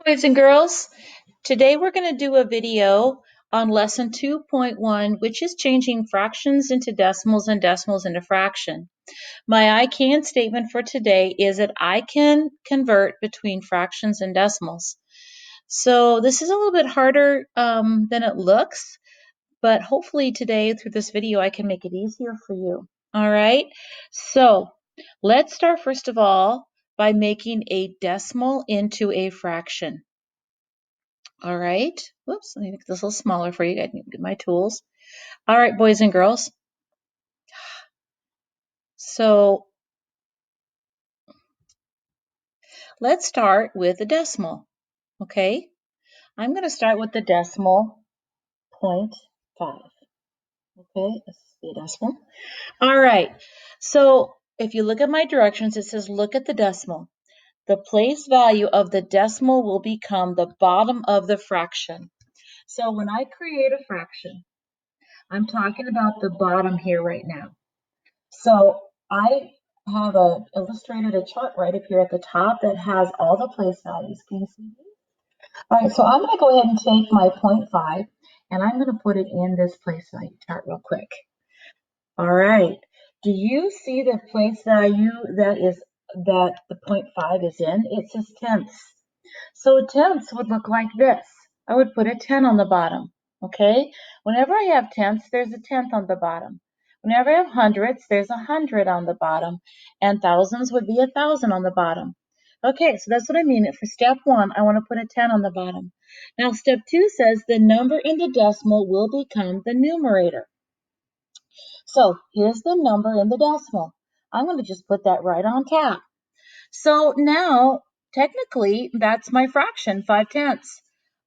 Boys and girls, today we're going to do a video on lesson 2.1, which is changing fractions into decimals and decimals into fraction. My I can statement for today is that I can convert between fractions and decimals. So this is a little bit harder than it looks, but hopefully today through this video I can make it easier for you. All right, so let's start first of all by making a decimal into a fraction. All right. Whoops, let me make this a little smaller for you. I need to get my tools. All right, boys and girls. So let's start with a decimal. Okay. I'm going to start with the decimal 0.5. Okay, this is the decimal. All right. So if you look at my directions, it says look at the decimal. The place value of the decimal will become the bottom of the fraction. So when I create a fraction, I'm talking about the bottom here right now. So I have illustrated a chart right up here at the top that has all the place values. Can you see these? All right, so I'm going to go ahead and take my 0.5 and I'm going to put it in this place value chart real quick. All right, do you see the place value that the 0.5 is in? It says tenths. So tenths would look like this. I would put a 10 on the bottom, okay? Whenever I have tenths, there's a tenth on the bottom. Whenever I have hundredths, there's 100 on the bottom, and thousands would be 1,000 on the bottom. Okay, so that's what I mean. For step 1, I want to put a 10 on the bottom. Now, step 2 says the number in the decimal will become the numerator. So here's the number in the decimal. I'm going to just put that right on top. So now, technically, that's my fraction, 5/10.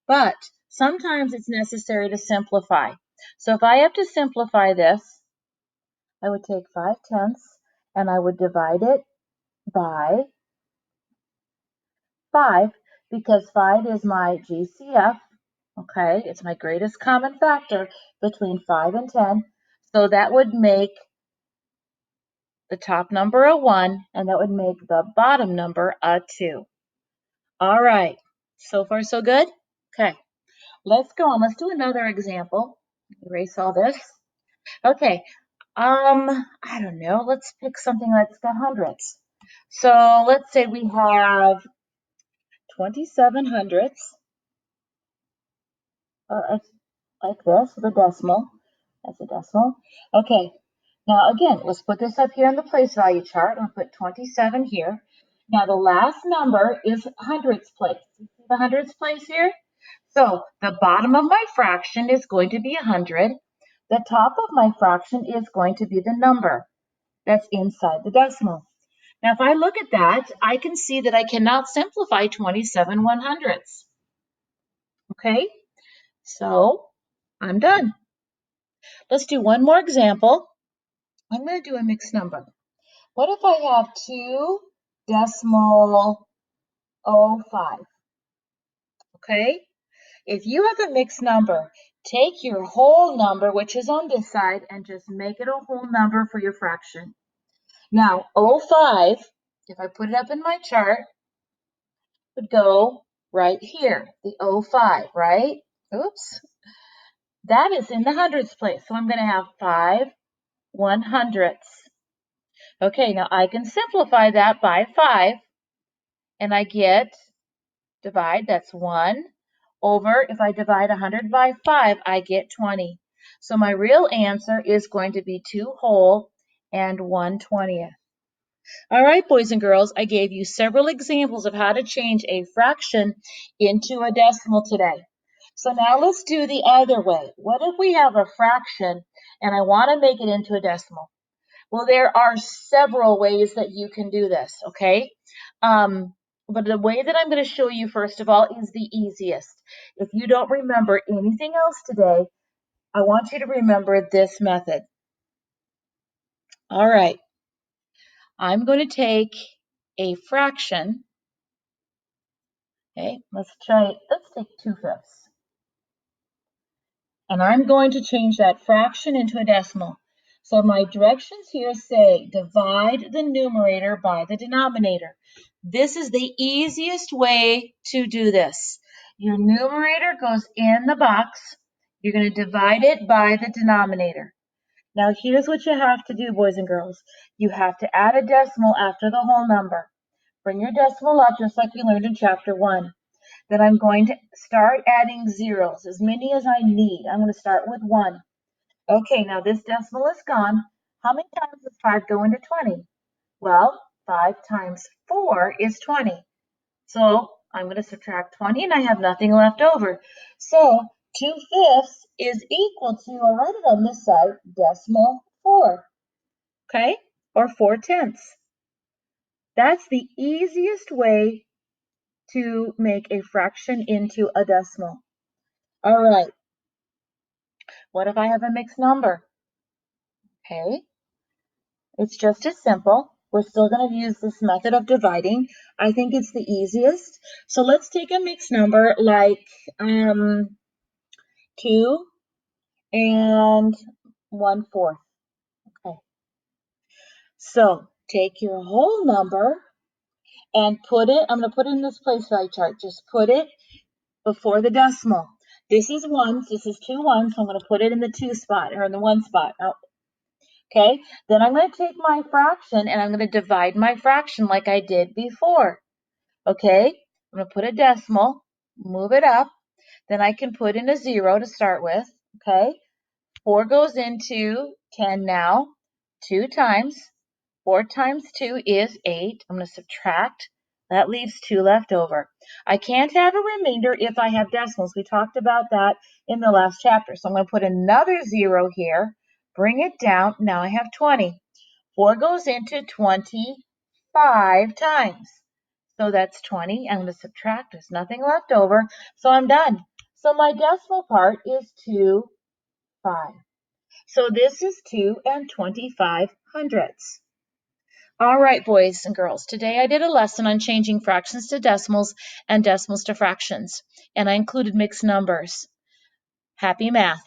But sometimes it's necessary to simplify. So if I have to simplify this, I would take 5/10 and I would divide it by 5 because 5 is my GCF. Okay, it's my greatest common factor between 5 and 10. So that would make the top number a 1, and that would make the bottom number a 2. All right, so far so good? Okay, let's go on. Let's do another example. Erase all this. Okay, I don't know. Let's pick something that's got hundreds. So let's say we have 27 hundredths, like this, with a decimal. That's a decimal. Okay, now again, let's put this up here in the place value chart. I'll put 27 here. Now the last number is hundredths place. You see the hundredths place here? So the bottom of my fraction is going to be 100. The top of my fraction is going to be the number that's inside the decimal. Now, if I look at that, I can see that I cannot simplify 27 100ths. Okay, so I'm done. Let's do one more example. I'm going to do a mixed number. What if I have 2.05? Okay, if you have a mixed number, take your whole number, which is on this side, and just make it a whole number for your fraction. Now, 0.5, if I put it up in my chart, would go right here, the 0.5, right? Oops. That is in the hundredths place, so I'm going to have 5 100ths. Okay, now I can simplify that by 5, and I get, divide, that's 1, over, if I divide 100 by 5, I get 20. So my real answer is going to be 2 whole and 1/20. All right, boys and girls, I gave you several examples of how to change a fraction into a decimal today. So now let's do the other way. What if we have a fraction and I want to make it into a decimal? Well, there are several ways that you can do this, okay? But the way that I'm going to show you, first of all, is the easiest. If you don't remember anything else today, I want you to remember this method. All right. I'm going to take a fraction. Okay, let's take 2/5. And I'm going to change that fraction into a decimal. So my directions here say divide the numerator by the denominator. This is the easiest way to do this. Your numerator goes in the box. You're going to divide it by the denominator. Now here's what you have to do, boys and girls. You have to add a decimal after the whole number. Bring your decimal up just like we learned in chapter 1. Then I'm going to start adding zeros, as many as I need. I'm going to start with 1. Okay, now this decimal is gone. How many times does 5 go into 20? Well, 5 times 4 is 20. So I'm going to subtract 20 and I have nothing left over. So 2/5 is equal to, I'll write it on this side, decimal 4. Okay, or 4/10. That's the easiest way to make a fraction into a decimal. All right, what if I have a mixed number? Okay, it's just as simple. We're still going to use this method of dividing. I think it's the easiest. So let's take a mixed number like 2 and 1/4. Okay. So take your whole number and put it, I'm going to put it in this place value chart. Just put it before the decimal. This is ones, this is 2 1s, so I'm going to put it in the 2 spot or in the 1 spot. Oh, okay, then I'm going to take my fraction and I'm going to divide my fraction like I did before. Okay, I'm going to put a decimal, move it up, then I can put in a 0 to start with. Okay, 4 goes into 10 now, 2 times. 4 times 2 is 8. I'm going to subtract. That leaves 2 left over. I can't have a remainder if I have decimals. We talked about that in the last chapter. So I'm going to put another 0 here, bring it down. Now I have 20. 4 goes into 25 times. So that's 20. I'm going to subtract. There's nothing left over. So I'm done. So my decimal part is 2, 5. So this is 2 25 hundredths. All right, boys and girls, today I did a lesson on changing fractions to decimals and decimals to fractions, and I included mixed numbers. Happy math!